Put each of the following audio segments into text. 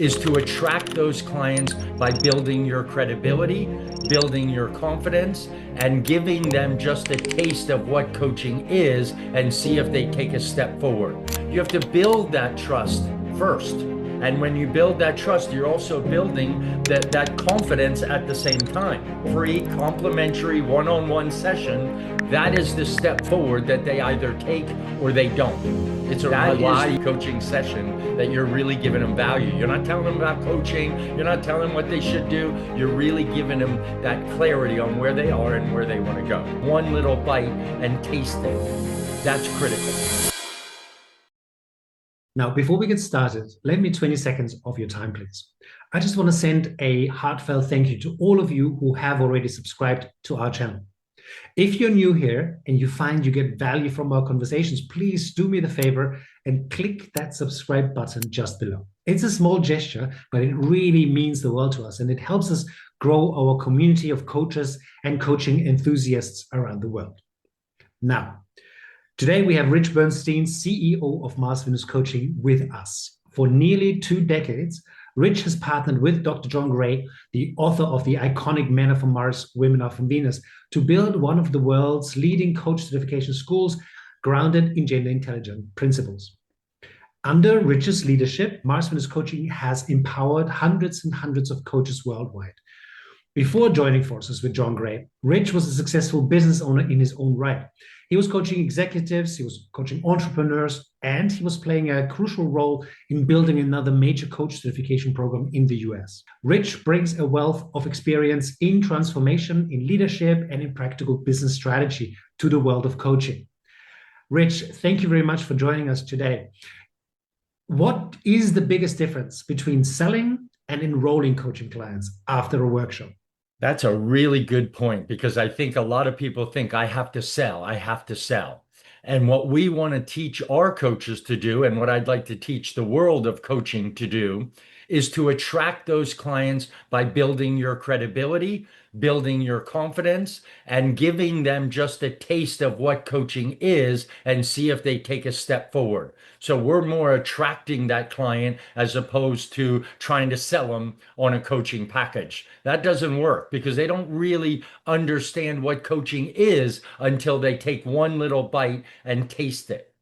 is to attract those clients by building your credibility, building your confidence, and giving them just a taste of what coaching is and see if they take a step forward. You have to build that trust first. And when you build that trust, you're also building that confidence at the same time. Free, complimentary, one-on-one session, that is the step forward that they either take or they don't. It's a live coaching session that you're really giving them value. You're not telling them about coaching. You're not telling them what they should do. You're really giving them that clarity on where they are and where they want to go. One little bite and taste it. That's critical. Now, before we get started, lend me 20 seconds of your time, please. I just want to send a heartfelt thank you to all of you who have already subscribed to our channel. If you're new here and you find you get value from our conversations, please do me the favor and click that subscribe button just below. It's a small gesture, but it really means the world to us, and it helps us grow our community of coaches and coaching enthusiasts around the world. Now, today we have Rich Bernstein, CEO of Mars Venus Coaching, with us. For nearly 2 decades, Rich has partnered with Dr. John Gray, the author of the iconic Men Are From Mars, Women Are From Venus, to build one of the world's leading coach certification schools grounded in gender intelligent principles. Under Rich's leadership, Mars Venus Coaching has empowered hundreds and hundreds of coaches worldwide. Before joining forces with John Gray, Rich was a successful business owner in his own right. He was coaching executives, he was coaching entrepreneurs, and he was playing a crucial role in building another major coach certification program in the US. Rich brings a wealth of experience in transformation, in leadership, and in practical business strategy to the world of coaching. Rich, thank you very much for joining us today. What is the biggest difference between selling and enrolling coaching clients after a workshop? That's a really good point, because I think a lot of people think I have to sell, I have to sell. And what we want to teach our coaches to do, and what I'd like to teach the world of coaching to do, is to attract those clients by building your credibility, building your confidence, and giving them just a taste of what coaching is and see if they take a step forward. So we're more attracting that client as opposed to trying to sell them on a coaching package. That doesn't work because they don't really understand what coaching is until they take one little bite and taste it.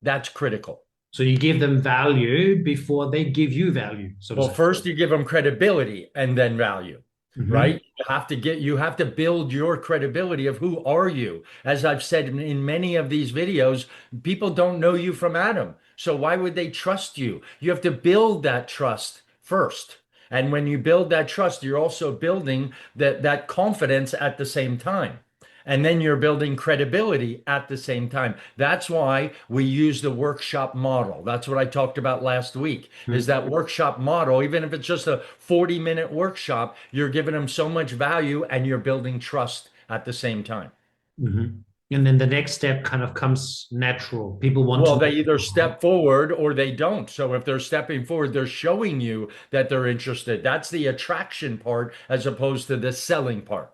That's critical. So you give them value before they give you value, so to Well, say. first you give them credibility and then value. Right? You have to build your credibility of who are you. As I've said in many of these videos, people don't know you from Adam. So why would they trust you? You have to build that trust first. And when you build that trust, you're also building that confidence at the same time. And then you're building credibility at the same time. That's why we use the workshop model. That's what I talked about last week, is that workshop model. Even if it's just a 40-minute workshop, you're giving them so much value and you're building trust at the same time. And then the next step kind of comes natural. People want Well, to. they either step forward or they don't. So if they're stepping forward, they're showing you that they're interested. That's the attraction part as opposed to the selling part.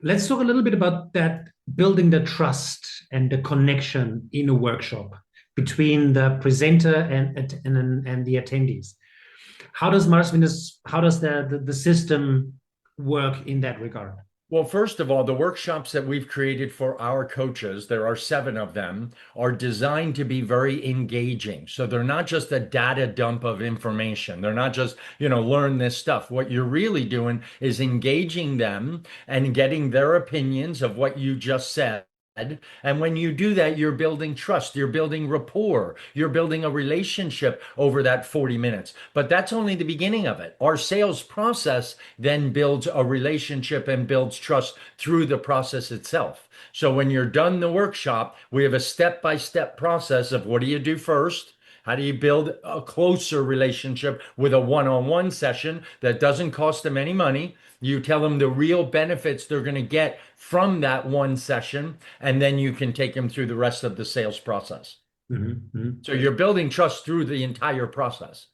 Let's talk a little bit about that, building the trust and the connection in a workshop between the presenter and the attendees. How does Mars Venus, how does the system work in that regard? Well, first of all, the workshops that we've created for our coaches, there are 7 of them, are designed to be very engaging. So they're not just a data dump of information. They're not just, learn this stuff. What you're really doing is engaging them and getting their opinions of what you just said. And when you do that, you're building trust, you're building rapport, you're building a relationship over that 40 minutes. But that's only the beginning of it. Our sales process then builds a relationship and builds trust through the process itself. So when you're done the workshop, we have a step-by-step process of what do you do first? How do you build a closer relationship with a one-on-one session that doesn't cost them any money? You tell them the real benefits they're going to get from that one session, and then you can take them through the rest of the sales process. So you're building trust through the entire process.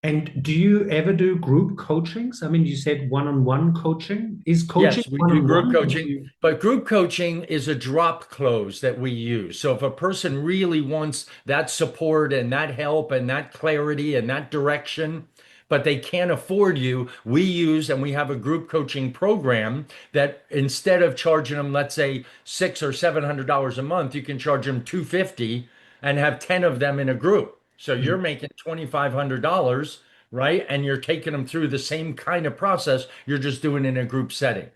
And do you ever do group coachings? I mean, you said one-on-one coaching. Is coaching Yes, we do group one-on-one? coaching, but group coaching is a drop close that we use. So if a person really wants that support and that help and that clarity and that direction, but they can't afford you. We use and we have a group coaching program that instead of charging them, let's say $600 or $700 a month, you can charge them $250 and have 10 of them in a group. So you're making $2,500, right? And you're taking them through the same kind of process. You're just doing it in a group setting.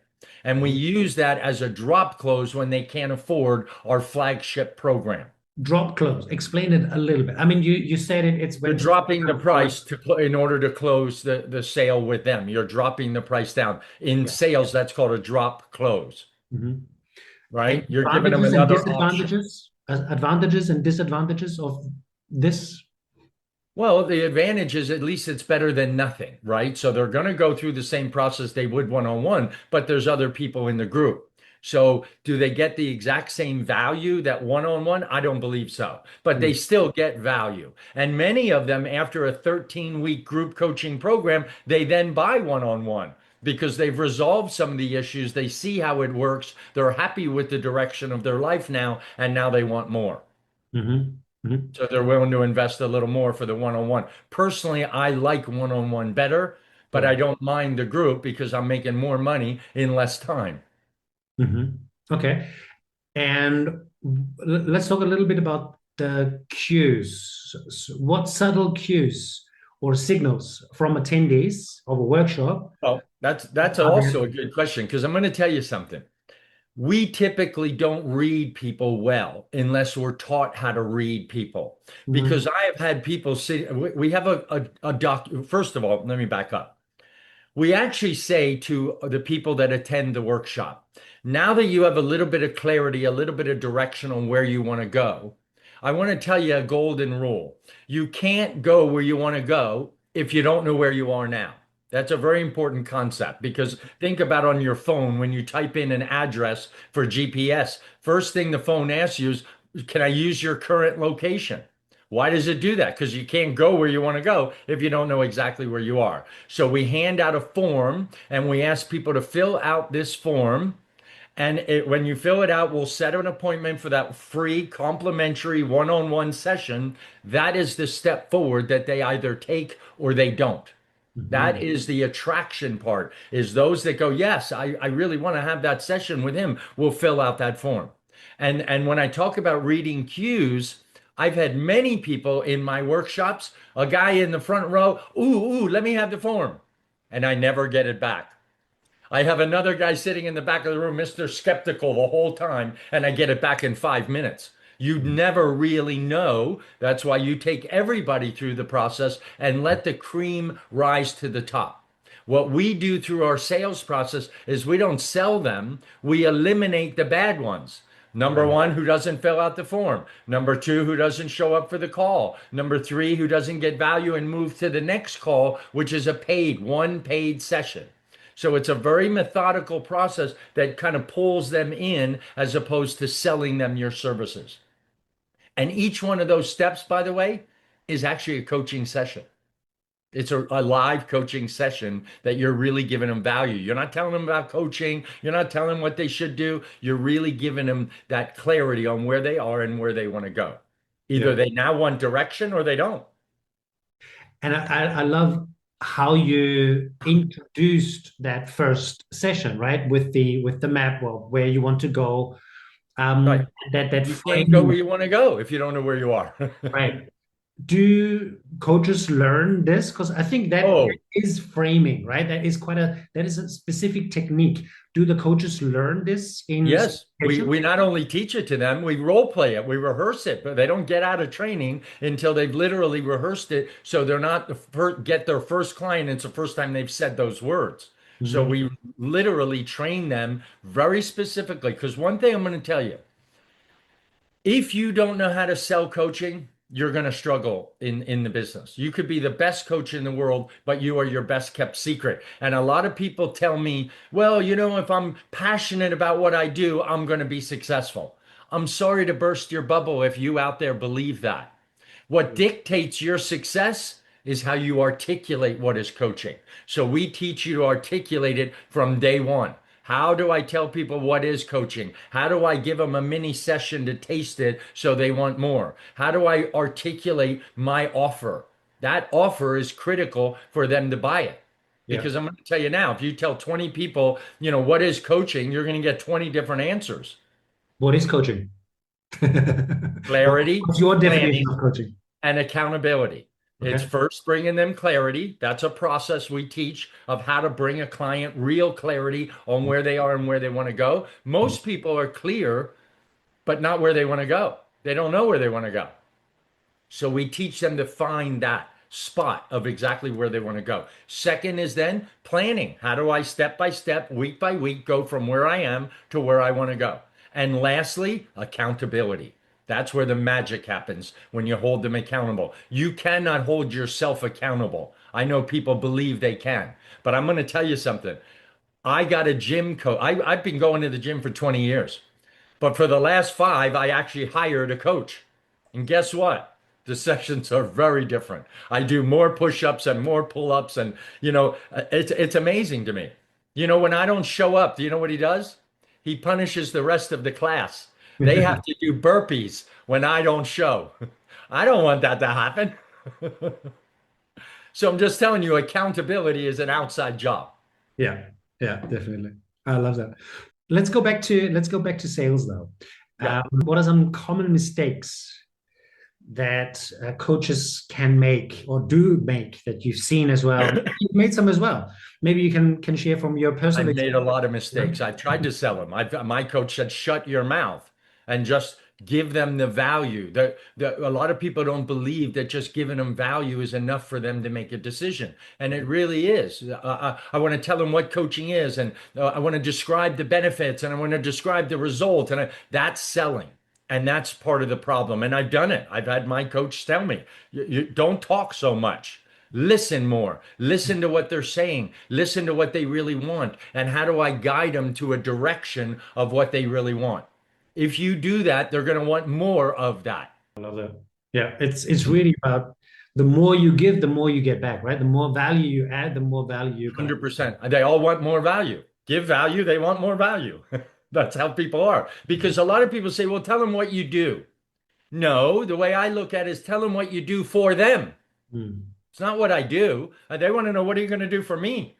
And we use that as a drop close when they can't afford our flagship program. Drop close. Explain it a little bit. I mean, you said it. It's You're when dropping the price in order to close the sale with them. You're dropping the price down. In yeah. sales, that's called a drop close, Mhm. And right? You're giving them advantages and another option. disadvantages, advantages and disadvantages of this. Well, the advantage is at least it's better than nothing, right? So they're going to go through the same process they would one-on-one, but there's other people in the group. So do they get the exact same value that one-on-one? I don't believe so, but they still get value. And many of them, after a 13-week group coaching program, they then buy one-on-one because they've resolved some of the issues. They see how it works. They're happy with the direction of their life now, and now they want more. Mhm. Mhm. So they're willing to invest a little more for the one-on-one. Personally, I like one-on-one better, but Yeah. I don't mind the group because I'm making more money in less time. Mhm. Okay. And let's talk a little bit about the cues. What subtle cues or signals from attendees of a workshop Oh, that's are also there? a good question because I'm going to tell you something. We typically don't read people well unless we're taught how to read people. Mhm. Because I have had people sit, we have a doc. First of all, let me back up. We actually say to the people that attend the workshop, now that you have a little bit of clarity, a little bit of direction on where you want to go, I want to tell you a golden rule. You can't go where you want to go if you don't know where you are now. That's a very important concept because think about on your phone when you type in an address for GPS, first thing the phone asks you is, can I use your current location? Why does it do that? Because you can't go where you want to go if you don't know exactly where you are. So we hand out a form and we ask people to fill out this form. And when you fill it out, we'll set an appointment for that free complimentary one-on-one session. That is the step forward that they either take or they don't. That Mhm. is the attraction part, is those that go, yes, I really want to have that session with him, will fill out that form. And when I talk about reading cues, I've had many people in my workshops, a guy in the front row, let me have the form. And I never get it back. I have another guy sitting in the back of the room, Mr. Skeptical, the whole time, and I get it back in 5 minutes. You'd never really know. That's why you take everybody through the process and let the cream rise to the top. What we do through our sales process is we don't sell them, we eliminate the bad ones. Number Right. one, who doesn't fill out the form. Number two, who doesn't show up for the call. Number three, who doesn't get value and move to the next call, which is a one paid session. So it's a very methodical process that kind of pulls them in as opposed to selling them your services. And each one of those steps, by the way, is actually a coaching session. It's a live coaching session that you're really giving them value. You're not telling them about coaching. You're not telling them what they should do. You're really giving them that clarity on where they are and where they want to go. Either Yeah. they now want direction or they don't. And I love how you introduced that first session, right? With the map, well, where you want to go. Right. That You can't go frame, where you want to go if you don't know where you are. right? Do coaches learn this? Because I think that Oh, is framing, right? That is a specific technique. Do the coaches learn this in yes, we sessions? we not only teach it to them, we role play it, we rehearse it, but they don't get out of training until they've literally rehearsed it. So they're not get their first client. It's the first time they've said those words. So Mhm. we literally train them very specifically. Because one thing I'm going to tell you, if you don't know how to sell coaching, you're going to struggle in the business. You could be the best coach in the world, but you are your best kept secret. And a lot of people tell me, well, if I'm passionate about what I do, I'm going to be successful. I'm sorry to burst your bubble if you out there believe that. What dictates your success is how you articulate what is coaching. So we teach you to articulate it from day one. How do I tell people what is coaching? How do I give them a mini session to taste it so they want more? How do I articulate my offer? That offer is critical for them to buy it. Yeah. Because I'm going to tell you now, if you tell 20 people, what is coaching, you're going to get 20 different answers. What is coaching? Clarity, What's your definition planning, of coaching? and accountability. It's Okay. first bringing them clarity. That's a process we teach of how to bring a client real clarity on where they are and where they want to go. Most people are clear, but not where they want to go. They don't know where they want to go. So we teach them to find that spot of exactly where they want to go. Second is then planning. How do I step by step, week by week, go from where I am to where I want to go? And lastly, accountability. That's where the magic happens when you hold them accountable. You cannot hold yourself accountable. I know people believe they can, but I'm going to tell you something. I got a gym coach. I've been going to the gym for 20 years, but for the last five, I actually hired a coach. And guess what? The sessions are very different. I do more push-ups and more pull-ups, and it's amazing to me. When I don't show up, do you know what he does? He punishes the rest of the class. They have to do burpees when I don't show. I don't want that to happen. So I'm just telling you, accountability is an outside job. Yeah, yeah, definitely. I love that. Let's go back to sales though. Yeah. What are some common mistakes that coaches can make or do make that you've seen as well? You've made some as well. Maybe you can share from your personal I've made a lot of experience. mistakes. I've tried to sell them. My coach said, shut your mouth and just give them the value. A lot of people don't believe that just giving them value is enough for them to make a decision. And it really is. I want to tell them what coaching is, and I want to describe the benefits, and I want to describe the result. And that's selling. And that's part of the problem. And I've done it. I've had my coach tell me, you don't talk so much. Listen more. Listen to what they're saying. Listen to what they really want. And how do I guide them to a direction of what they really want? If you do that, they're going to want more of that. I love that. Yeah, it's really about the more you give, the more you get back, right? The more value you add, the more value you're gonna. 100%. They all want more value. Give value, they want more value. That's how people are. Because a lot of people say, well, tell them what you do. No, the way I look at it is tell them what you do for them. Hmm. It's not what I do. They want to know, what are you going to do for me?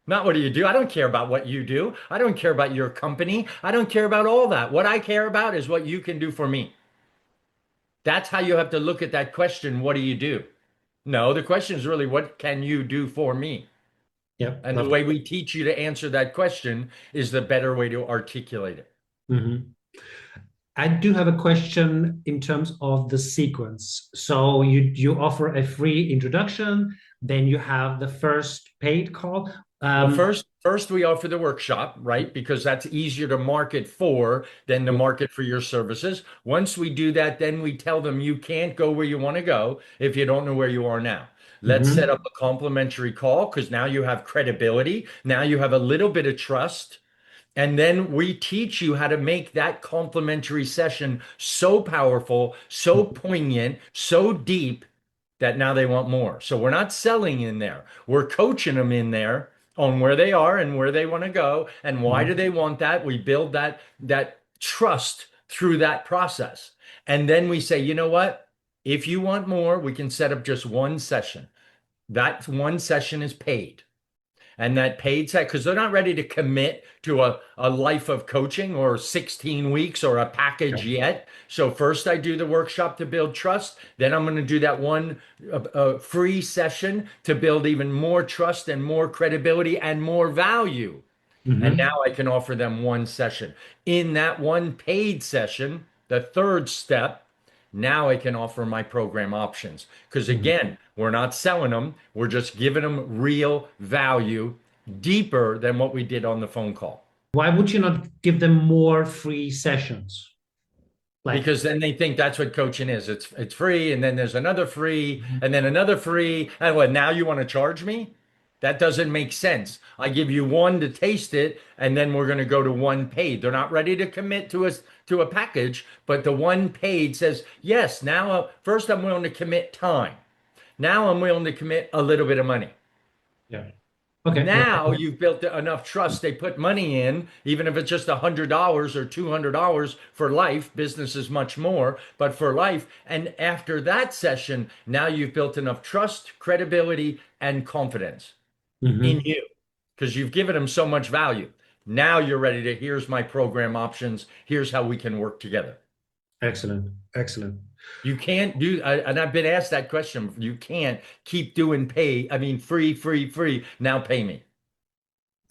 Not what do you do? I don't care about what you do. I don't care about your company. I don't care about all that. What I care about is what you can do for me. That's how you have to look at that question. What do you do? No, the question is really, what can you do for me? Yeah, And the love way we teach you to answer that question is the better way to articulate it. it. I do have a question in terms of the sequence. So you offer a free introduction, then you have the first paid call. Well, first we offer the workshop, right? Because that's easier to market for than to market for your services. Once we do that, then we tell them you can't go where you want to go if you don't know where you are now. Let's set Mhm. up a complimentary call because now you have credibility. Now you have a little bit of trust. And then we teach you how to make that complimentary session so powerful, so poignant, so deep that now they want more. So we're not selling in there. We're coaching them in there on where they are and where they want to go and why do they want that. We build that trust through that process. And then we say, you know what? If you want more, we can set up just one session. That one session is paid. And that paid set, because they're not ready to commit to a life of coaching or 16 weeks or a package yet. So first I do the workshop to build trust. Then I'm going to do that one free session to build even more trust and more credibility and more value. And Mhm. now I can offer them one session. In that one paid session, the third step, now I can offer my program options. Because Mhm. again, we're not selling them, we're just giving them real value deeper than what we did on the phone call. Why would you not give them more free sessions? Like, Because then they think that's what coaching is. It's free, and then there's another free, and then another free. And what, now you want to charge me? That doesn't make sense. I give you one to taste it, and then we're going to go to one paid. They're not ready to commit to a package, but the one paid says, yes, now first I'm willing to commit time. Now I'm willing to commit a little bit of money. yeah, Okay. Now you've built enough trust. They put money in, even if it's just $100 or $200 for life. Business is much more, but for life. And after that session, now you've built enough trust, credibility, and confidence in Mhm. you because you've given them so much value. Now you're ready to, here's my program options. Here's how we can work together. Excellent. Excellent. You can't do, and I've been asked that question. You can't keep doing free, free, free. Now pay me.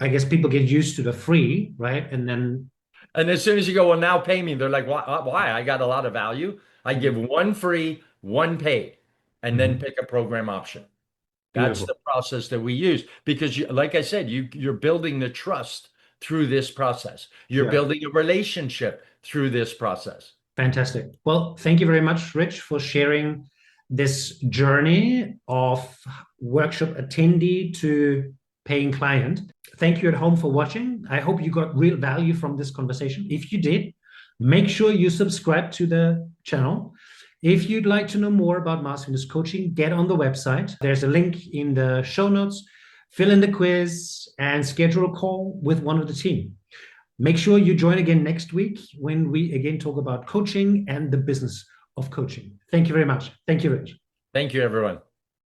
I guess people get used to the free, right? And then, And as soon as you go, well, now pay me, they're like, why? Why? I got a lot of value. I give one free, one paid, and then Mhm. pick a program option. That's Beautiful. the process that we use because you, like I said, you're building the trust through this process. You're Yeah. building a relationship through this process. Fantastic. Well, thank you very much, Rich, for sharing this journey of workshop attendee to paying client. Thank you at home for watching. I hope you got real value from this conversation. If you did, make sure you subscribe to the channel. If you'd like to know more about Masterfitness Coaching, get on the website. There's a link in the show notes. Fill in the quiz and schedule a call with one of the team. Make sure you join again next week when we again talk about coaching and the business of coaching. Thank you very much. Thank you, Rich. Thank you, everyone.